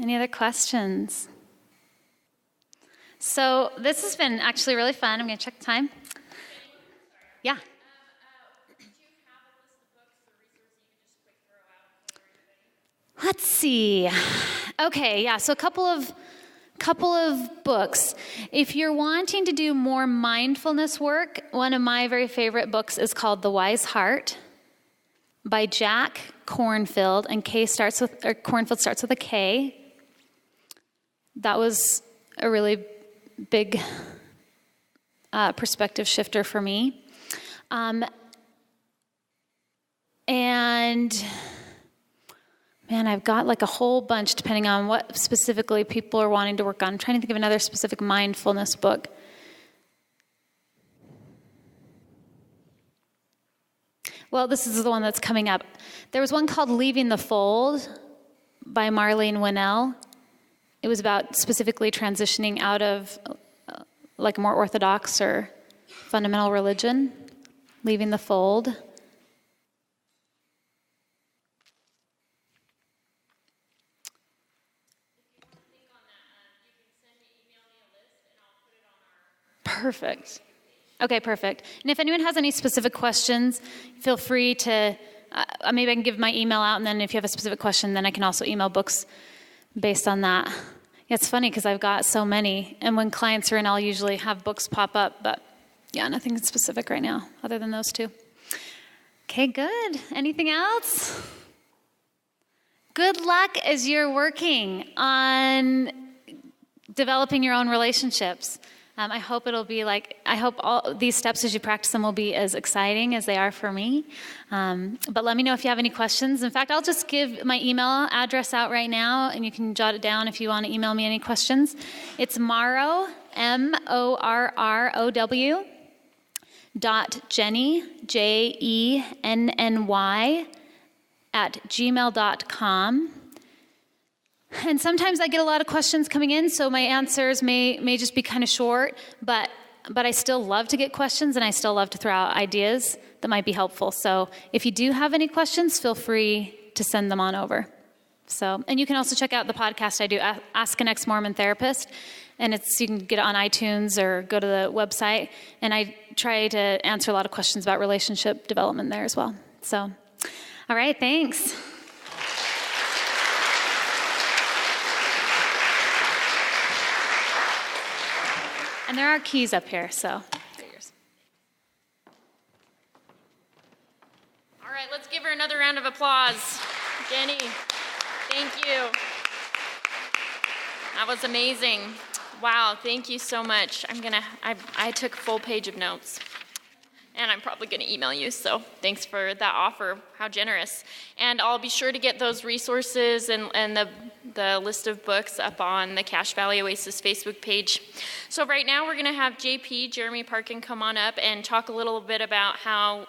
Any other questions? So this has been actually really fun. I'm going to check the time. Yeah. Do you have a list of books or resources you can just quick throw out for everybody? Let's see. Okay, yeah, so a couple of books. If you're wanting to do more mindfulness work, one of my very favorite books is called The Wise Heart by Jack Kornfield, and Kornfield starts with a K. That was a really big perspective shifter for me. And man, I've got like a whole bunch depending on what specifically people are wanting to work on. I'm trying to think of another specific mindfulness book. Well, this is the one that's coming up. There was one called Leaving the Fold by Marlene Winnell. It was about specifically transitioning out of like a more orthodox or fundamental religion, leaving the fold. Perfect. Okay, perfect. And if anyone has any specific questions, feel free to, maybe I can give my email out, and then if you have a specific question, then I can also email books based on that. Yeah, it's funny because I've got so many, and when clients are in, I'll usually have books pop up, but yeah, nothing specific right now other than those two. Okay, good. Anything else? Good luck as you're working on developing your own relationships. I hope all these steps as you practice them will be as exciting as they are for me. But let me know if you have any questions. In fact, I'll just give my email address out right now, and you can jot it down if you want to email me any questions. It's Morrow, MORROW, .Jenny, JENNY, @gmail.com. And sometimes I get a lot of questions coming in, so my answers may just be kind of short, but I still love to get questions, and I still love to throw out ideas that might be helpful. So if you do have any questions, feel free to send them on over. So, and you can also check out the podcast I do, Ask an Ex-Mormon Therapist, and you can get it on iTunes or go to the website, and I try to answer a lot of questions about relationship development there as well. So, all right, thanks. And there are keys up here, so they're yours. All right, let's give her another round of applause. Jenny, thank you. That was amazing. Wow, thank you so much. I took a full page of notes. And I'm probably going to email you, so thanks for that offer. How generous. And I'll be sure to get those resources and the list of books up on the Cache Valley Oasis Facebook page. So right now we're going to have JP, Jeremy Parkin, come on up and talk a little bit about how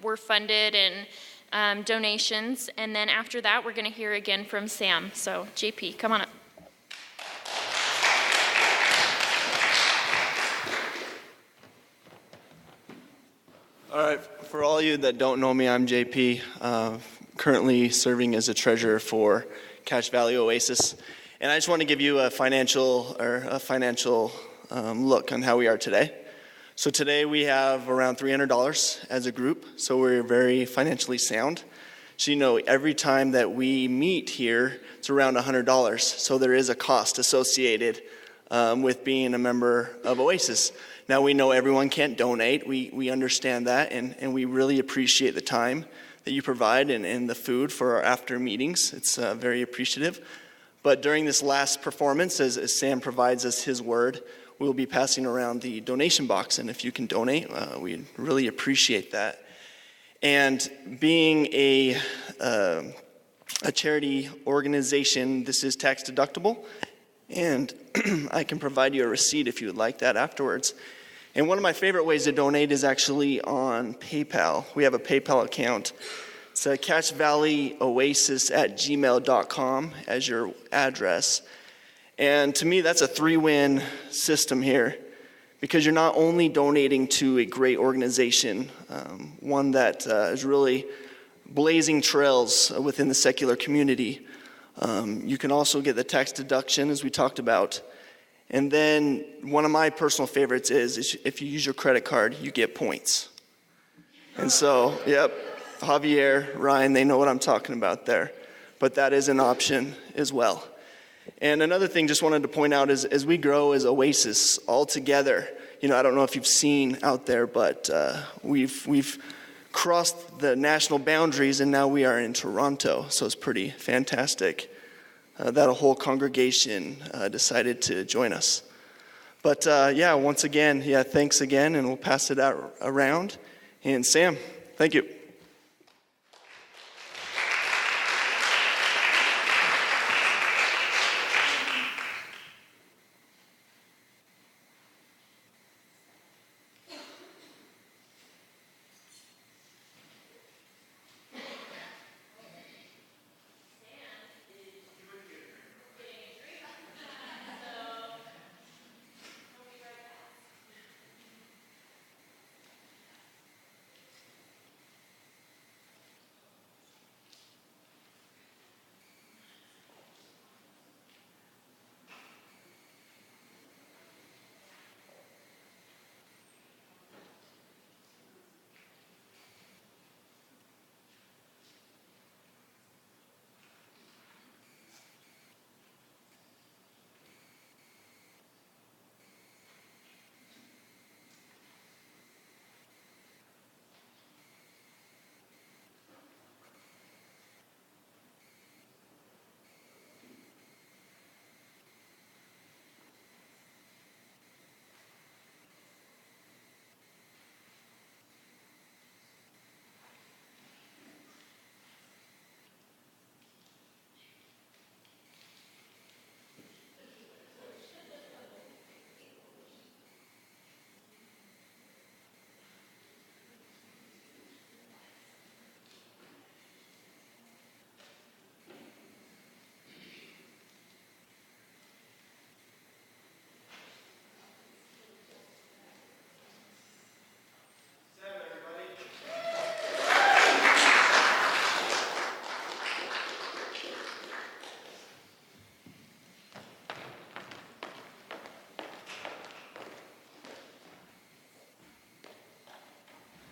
we're funded and donations. And then after that, we're going to hear again from Sam. So JP, come on up. All right, for all you that don't know me, I'm JP, currently serving as a treasurer for Cache Valley Oasis. And I just want to give you a financial look on how we are today. So today we have around $300 as a group, so we're very financially sound. So you know, every time that we meet here, it's around $100. So there is a cost associated with being a member of Oasis. Now we know everyone can't donate, we understand that, and we really appreciate the time that you provide and the food for our after meetings. It's very appreciative. But during this last performance, as Sam provides us his word, we'll be passing around the donation box, and if you can donate, we really appreciate that. And being a charity organization, this is tax deductible, and I can provide you a receipt if you would like that afterwards. And one of my favorite ways to donate is actually on PayPal. We have a PayPal account. It's cachevalley.oasis@gmail.com as your address. And to me, that's a three-win system here, because you're not only donating to a great organization, one that is really blazing trails within the secular community. You can also get the tax deduction, as we talked about. And then one of my personal favorites is if you use your credit card, you get points. And so, yep, Javier, Ryan, they know what I'm talking about there. But that is an option as well. And another thing just wanted to point out is as we grow as Oasis all together, you know, I don't know if you've seen out there, but we've crossed the national boundaries and now we are in Toronto. So it's pretty fantastic. That a whole congregation decided to join us. But once again, thanks again, and we'll pass it out around. And Sam, thank you.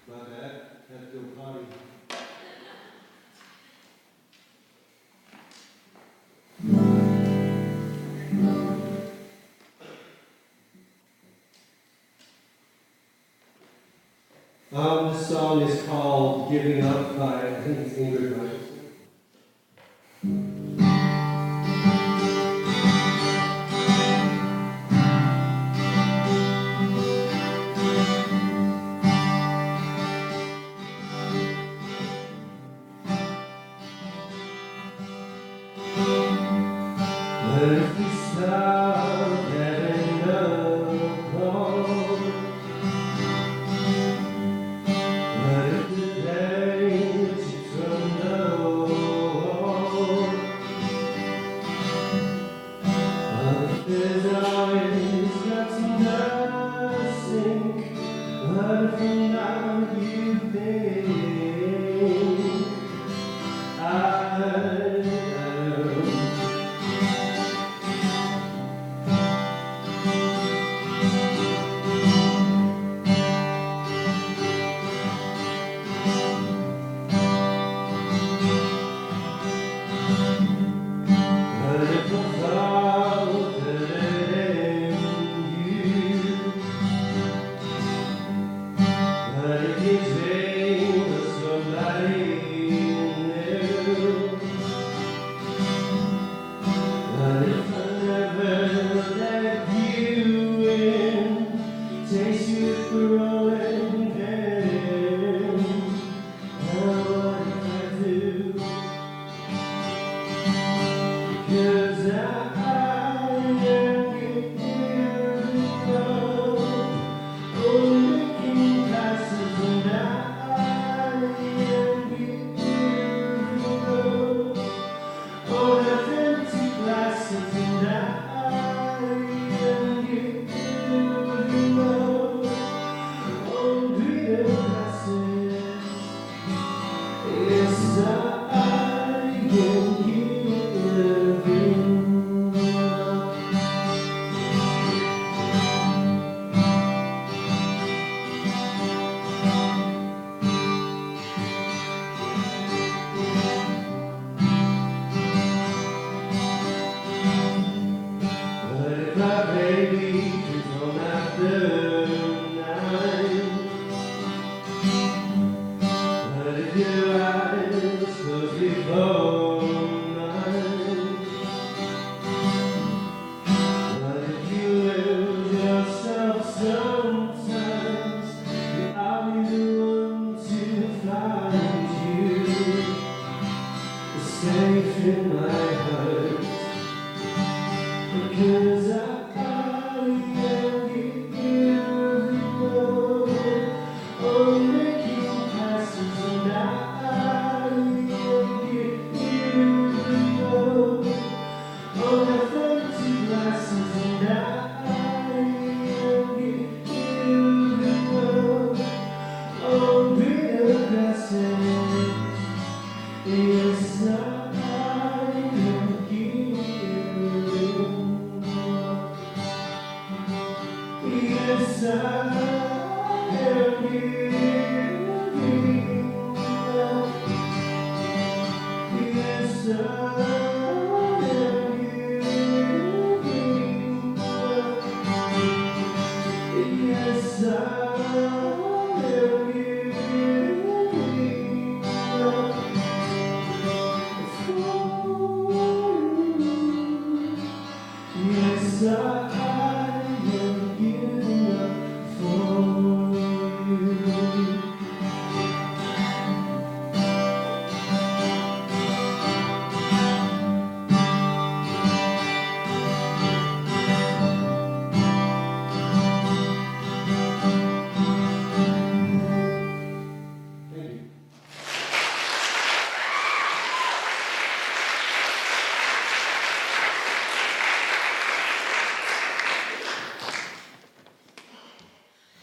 My bad. Had to go potty. This song is called Giving Up by, I think it's Ingrid Michaelson. But if we stop having up all, but if the day that you turn low, there's always got some dust sink, but from now you think I but if I thought that it ain't you, but if you dream of somebody new, but if I never let you in, taste you for rolling pain, now what if I do? 'Cause I am giving up, oh, making passes, and I am giving up, oh, have empty glasses, and I am giving up, oh, greater glasses, yes, I am giving up. But if my baby comes home after night, but if your eyes close before mine, but if you lose yourself sometimes, then I'll be the one to find you, safe in my heart. Because I am giving up, oh, making passes, and I am giving up, oh, have empty glasses, and I am giving up, oh, bigger glasses, yes, I am giving up. Yes, I am giving up. Yes, I am giving up. Yes, I am giving up for you. Yes, I am giving up for you. Thank you.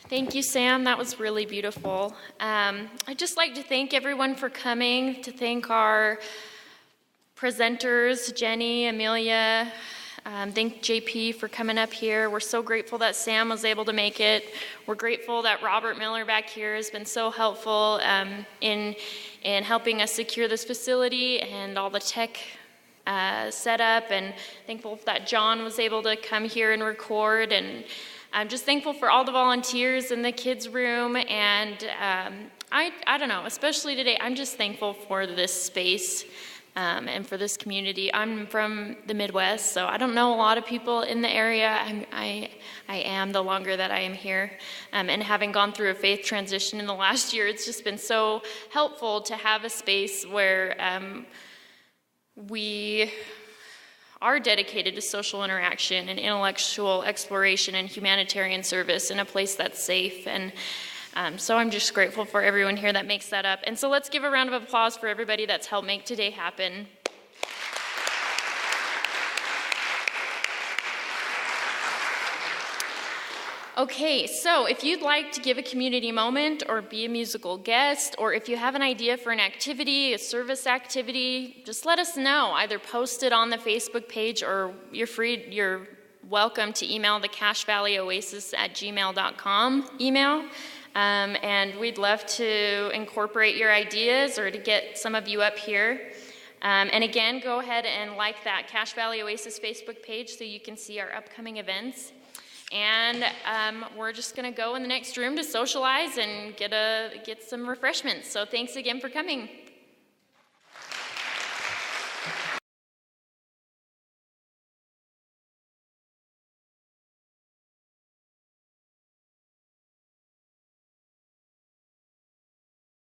Thank you, Sam. That was really beautiful. I'd just like to thank everyone for coming, to thank our presenters, Jenny, Amelia. Thank JP for coming up here. We're so grateful that Sam was able to make it. We're grateful that Robert Miller back here has been so helpful in helping us secure this facility and all the tech set up, and thankful that John was able to come here and record. And I'm just thankful for all the volunteers in the kids' room, and I don't know, especially today, I'm just thankful for this space and for this community. I'm from the Midwest, so I don't know a lot of people in the area. I am the longer that I am here. And having gone through a faith transition in the last year, it's just been so helpful to have a space where we are dedicated to social interaction and intellectual exploration and humanitarian service in a place that's safe. And so I'm just grateful for everyone here that makes that up. And so let's give a round of applause for everybody that's helped make today happen. Okay, so if you'd like to give a community moment or be a musical guest, or if you have an idea for an activity, a service activity, just let us know. Either post it on the Facebook page, or you're welcome to email the cashvalleyoasis@gmail.com email. And we'd love to incorporate your ideas or to get some of you up here. And again, go ahead and like that Cache Valley Oasis Facebook page so you can see our upcoming events. And we're just going to go in the next room to socialize and get some refreshments. So thanks again for coming.